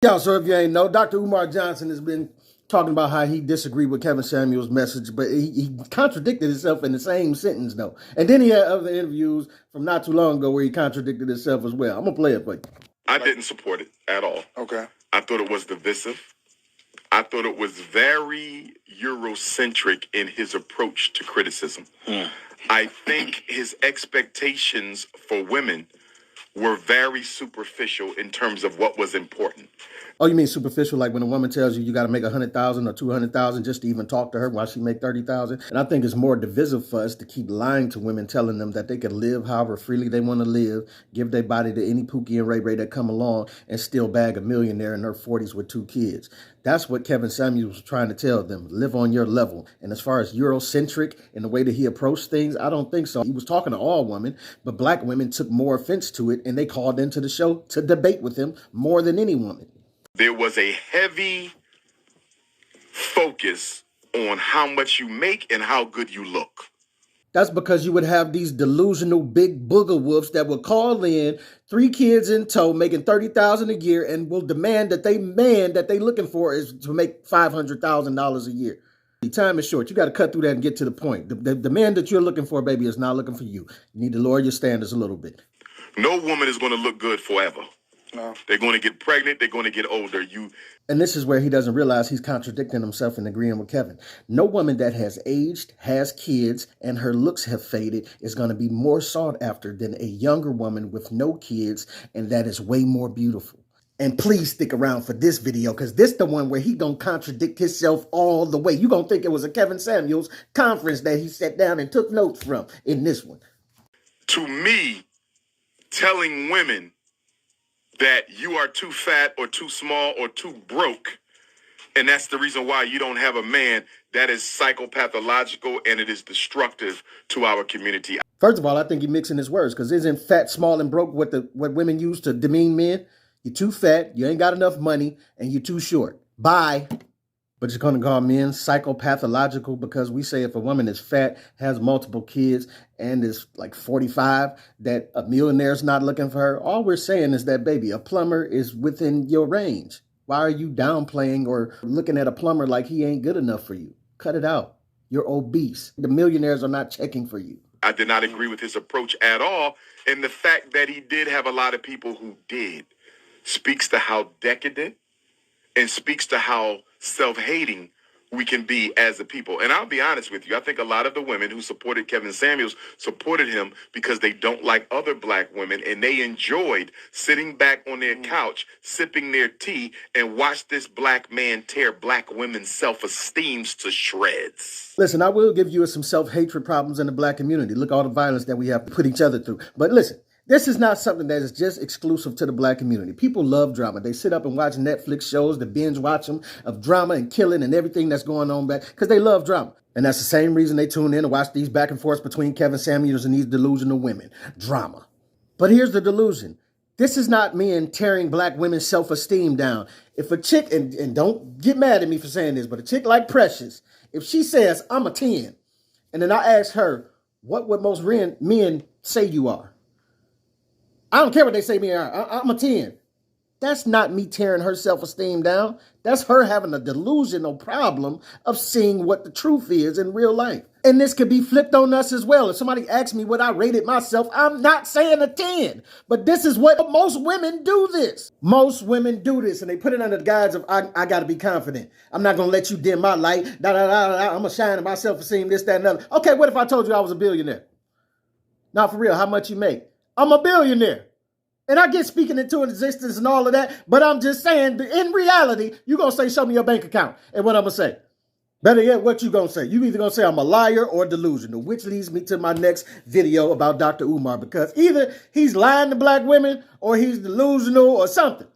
Yeah, so if you ain't know, Dr. Umar Johnson has been talking about how he disagreed with Kevin Samuels' message, but he contradicted himself in the same sentence, though. And then he had other interviews from not too long ago where he contradicted himself as well. I'm going to play it for you. I didn't support it at all. Okay. I thought it was divisive. I thought it was very Eurocentric in his approach to criticism. I think his expectations for women were very superficial in terms of what was important. Oh, you mean superficial, like when a woman tells you got to make 100,000 or 200,000 just to even talk to her while she make 30,000? And I think it's more divisive for us to keep lying to women, telling them that they can live however freely they want to live, give their body to any Pookie and Ray Ray that come along, and still bag a millionaire in their 40s with 2 kids. That's what Kevin Samuels was trying to tell them. Live on your level. And as far as Eurocentric and the way that he approached things, I don't think so. He was talking to all women, but black women took more offense to it, and they called into the show to debate with him more than any woman. There was a heavy focus on how much you make and how good you look. That's because you would have these delusional big booger wolves that will call in, 3 kids in tow, making $30,000 a year, and will demand that they looking for is to make $500,000 a year. The time is short. You got to cut through that and get to the point. The man that you're looking for, baby, is not looking for you. You need to lower your standards a little bit. No woman is going to look good forever. No. They're going to get pregnant. They're going to get older. And this is where he doesn't realize he's contradicting himself and agreeing with Kevin. No woman that has aged, has kids, and her looks have faded is going to be more sought after than a younger woman with no kids, and that is way more beautiful. And please stick around for this video, because this the one where he gonna contradict himself all the way. You gonna think it was a Kevin Samuels conference that he sat down and took notes from in this one. To me, telling women that you are too fat or too small or too broke, and that's the reason why you don't have a man, that is psychopathological and it is destructive to our community. First of all, I think you're mixing his words, because isn't fat, small, and broke what women use to demean men? You're too fat, you ain't got enough money, and you're too short. Bye. But you're going to call men psychopathological because we say if a woman is fat, has multiple kids, and is like 45, that a millionaire's not looking for her. All we're saying is that, baby, a plumber is within your range. Why are you downplaying or looking at a plumber like he ain't good enough for you? Cut it out. You're obese. The millionaires are not checking for you. I did not agree with his approach at all. And the fact that he did have a lot of people who did speaks to how decadent and speaks to how self-hating we can be as a people. And I'll be honest with you, I think a lot of the women who supported Kevin Samuels supported him because they don't like other black women, and they enjoyed sitting back on their couch, sipping their tea, and watch this black man tear black women's self-esteems to shreds. Listen, I will give you some self-hatred problems in the black community. Look, all the violence that we have to put each other through. But listen, this is not something that is just exclusive to the black community. People love drama. They sit up and watch Netflix shows, the binge watch them of drama and killing and everything that's going on back because they love drama. And that's the same reason they tune in to watch these back and forths between Kevin Samuels and these delusional women. Drama. But here's the delusion. This is not men tearing black women's self-esteem down. If a chick, and don't get mad at me for saying this, but a chick like Precious, if she says, I'm a 10, and then I ask her, what would most men say you are? I don't care what they say me are. I'm a 10. That's not me tearing her self-esteem down. That's her having a delusional problem of seeing what the truth is in real life. And this could be flipped on us as well. If somebody asks me what I rated myself, I'm not saying a 10. But this is what most women do this. Most women do this, and they put it under the guise of, I got to be confident. I'm not going to let you dim my light. I'm going to shine in my self-esteem, this, that, and other. Okay, what if I told you I was a billionaire? Now, for real, how much you make? I'm a billionaire. And I get speaking into existence and all of that, but I'm just saying, in reality, you're going to say, show me your bank account. And what I'm going to say? Better yet, what you going to say? You either going to say I'm a liar or delusional, which leads me to my next video about Dr. Umar, because either he's lying to black women or he's delusional or something,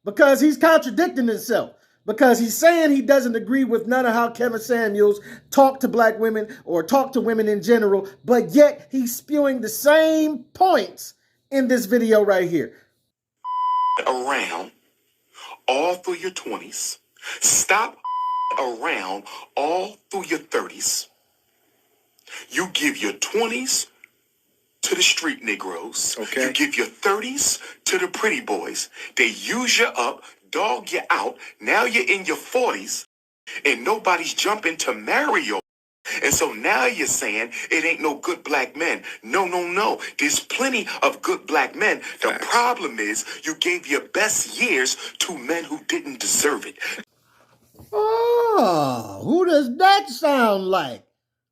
because he's contradicting himself. Because he's saying he doesn't agree with none of how Kevin Samuels talked to black women or talked to women in general, but yet he's spewing the same points in this video right here. Around all through your 20s. Stop around all through your 30s. You give your 20s to the street Negroes. Okay. You give your 30s to the pretty boys. They use you up, dog you out. Now you're in your 40s and nobody's jumping to marry you. And so now you're saying it ain't no good black men. No, no, no. There's plenty of good black men. The problem is you gave your best years to men who didn't deserve it. Oh, who does that sound like?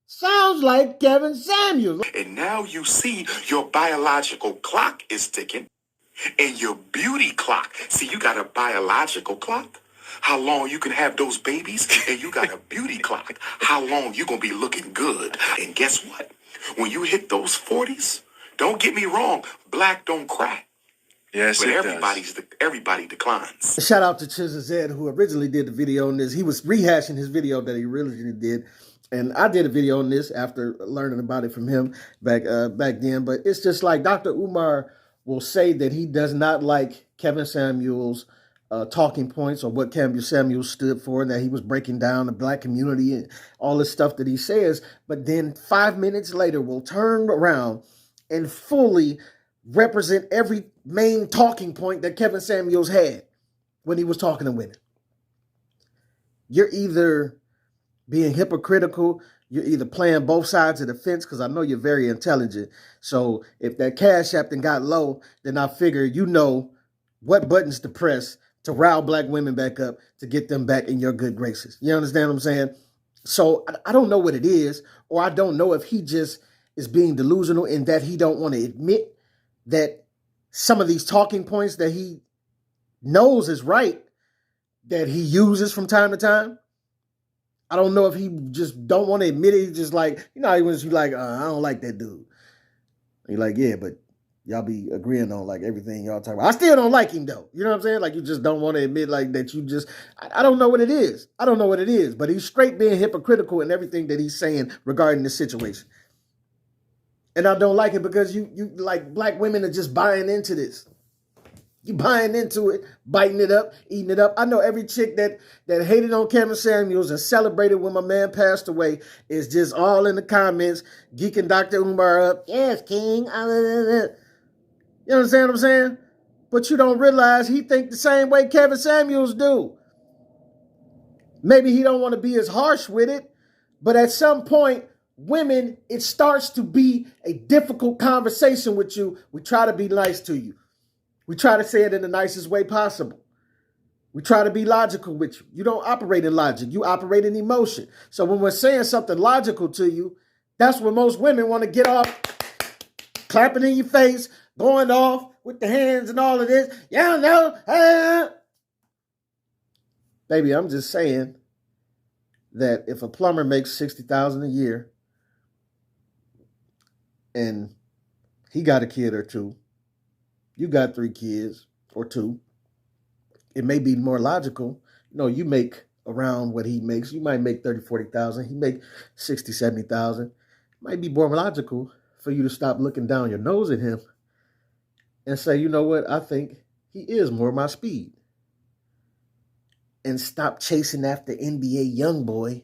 Sounds like Kevin Samuels. And now you see your biological clock is ticking and your beauty clock. See, you got a biological clock. How long you can have those babies, and you got a beauty clock. How long you gonna be looking good. And guess what? When you hit those 40s, don't get me wrong, black don't crack. Yes, but everybody declines. Shout out to Chisel Zed, who originally did the video on this. He was rehashing his video that he originally did. And I did a video on this after learning about it from him back then. But it's just like Dr. Umar will say that he does not like Kevin Samuels' talking points or what Kevin Samuels stood for, and that he was breaking down the black community and all this stuff that he says. But then 5 minutes later, will turn around and fully represent every main talking point that Kevin Samuels had when he was talking to women. You're either being hypocritical, you're either playing both sides of the fence, because I know you're very intelligent. So if that cash app then got low, then I figure you know what buttons to press to rile black women back up, to get them back in your good graces. You understand what I'm saying? So I don't know what it is, or I don't know if he just is being delusional in that he don't want to admit that some of these talking points that he knows is right, that he uses from time to time. I don't know if he just don't want to admit it. He's just like, you know, he was like, I don't like that dude. He's like, yeah, but y'all be agreeing on like everything y'all talk about. I still don't like him though. You know what I'm saying? Like you just don't want to admit like that you just, I don't know what it is. I don't know what it is, but he's straight being hypocritical in everything that he's saying regarding this situation. And I don't like it because you like black women are just buying into this. You buying into it, biting it up, eating it up. I know every chick that hated on Kevin Samuels and celebrated when my man passed away is just all in the comments, geeking Dr. Umar up. Yes, King. You understand what I'm saying? But you don't realize he think the same way Kevin Samuels do. Maybe he don't want to be as harsh with it, but at some point, women, it starts to be a difficult conversation with you. We try to be nice to you. We try to say it in the nicest way possible. We try to be logical with you. You don't operate in logic. You operate in emotion. So when we're saying something logical to you, that's when most women want to get off, clapping in your face, going off with the hands and all of this. Yeah, no. Baby, I'm just saying that if a plumber makes $60,000 a year and he got a kid or two, you got 3 kids or 2, it may be more logical. You know, you make around what he makes. You might make 30, 40,000. He make 60, 70,000. It might be more logical for you to stop looking down your nose at him and say, you know what, I think he is more my speed. And stop chasing after NBA young boy,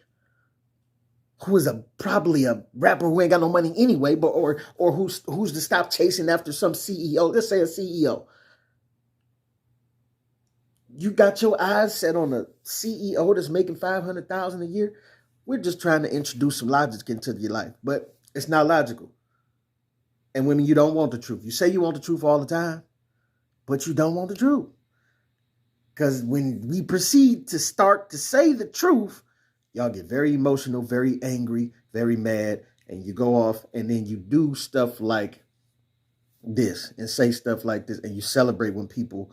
who is probably a rapper who ain't got no money anyway, but or who's to stop chasing after some CEO. Let's say a CEO. You got your eyes set on a CEO that's making $500,000 a year. We're just trying to introduce some logic into your life, but it's not logical. And women, you don't want the truth. You say you want the truth all the time, but you don't want the truth. Because when we proceed to start to say the truth, y'all get very emotional, very angry, very mad, and you go off and then you do stuff like this and say stuff like this, and you celebrate when people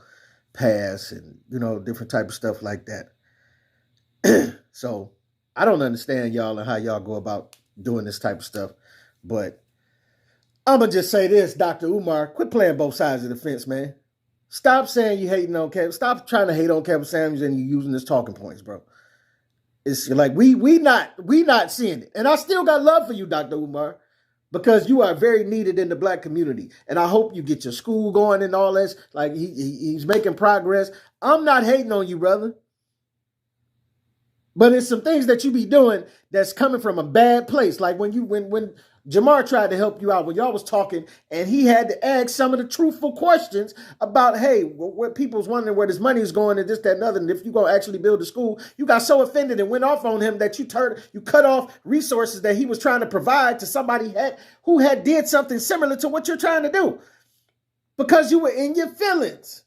pass and, you know, different type of stuff like that. So I don't understand y'all and how y'all go about doing this type of stuff, but I'm going to just say this, Dr. Umar, quit playing both sides of the fence, man. Stop saying you hating on Kevin. Stop trying to hate on Kevin Samuels and you using his talking points, bro. It's like we not seeing it. And I still got love for you, Dr. Umar, because you are very needed in the black community. And I hope you get your school going and all this. Like he's making progress. I'm not hating on you, brother. But it's some things that you be doing that's coming from a bad place. Like when Jamar tried to help you out when y'all was talking, and he had to ask some of the truthful questions about, hey, what people was wondering where this money is going and this, that, and other, and if you're going to actually build a school. You got so offended and went off on him that you cut off resources that he was trying to provide to somebody who had did something similar to what you're trying to do because you were in your feelings.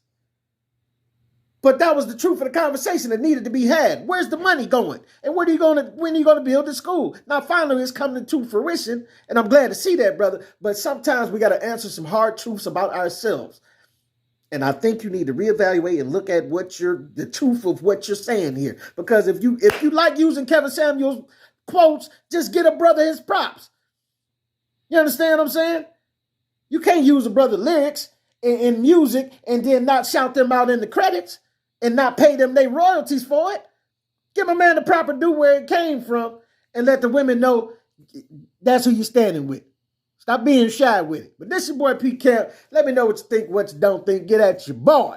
But that was the truth of the conversation that needed to be had. Where's the money going? And when are you going to build the school? Now, finally, it's coming to fruition, and I'm glad to see that, brother. But sometimes we got to answer some hard truths about ourselves. And I think you need to reevaluate and look at the truth of what you're saying here. Because if you like using Kevin Samuel's quotes, just get a brother his props. You understand what I'm saying? You can't use a brother lyrics in music and then not shout them out in the credits and not pay them their royalties for it. Give a man the proper due where it came from and let the women know that's who you're standing with. Stop being shy with it. But this is your boy Pete Camp. Let me know what you think, what you don't think. Get at your boy.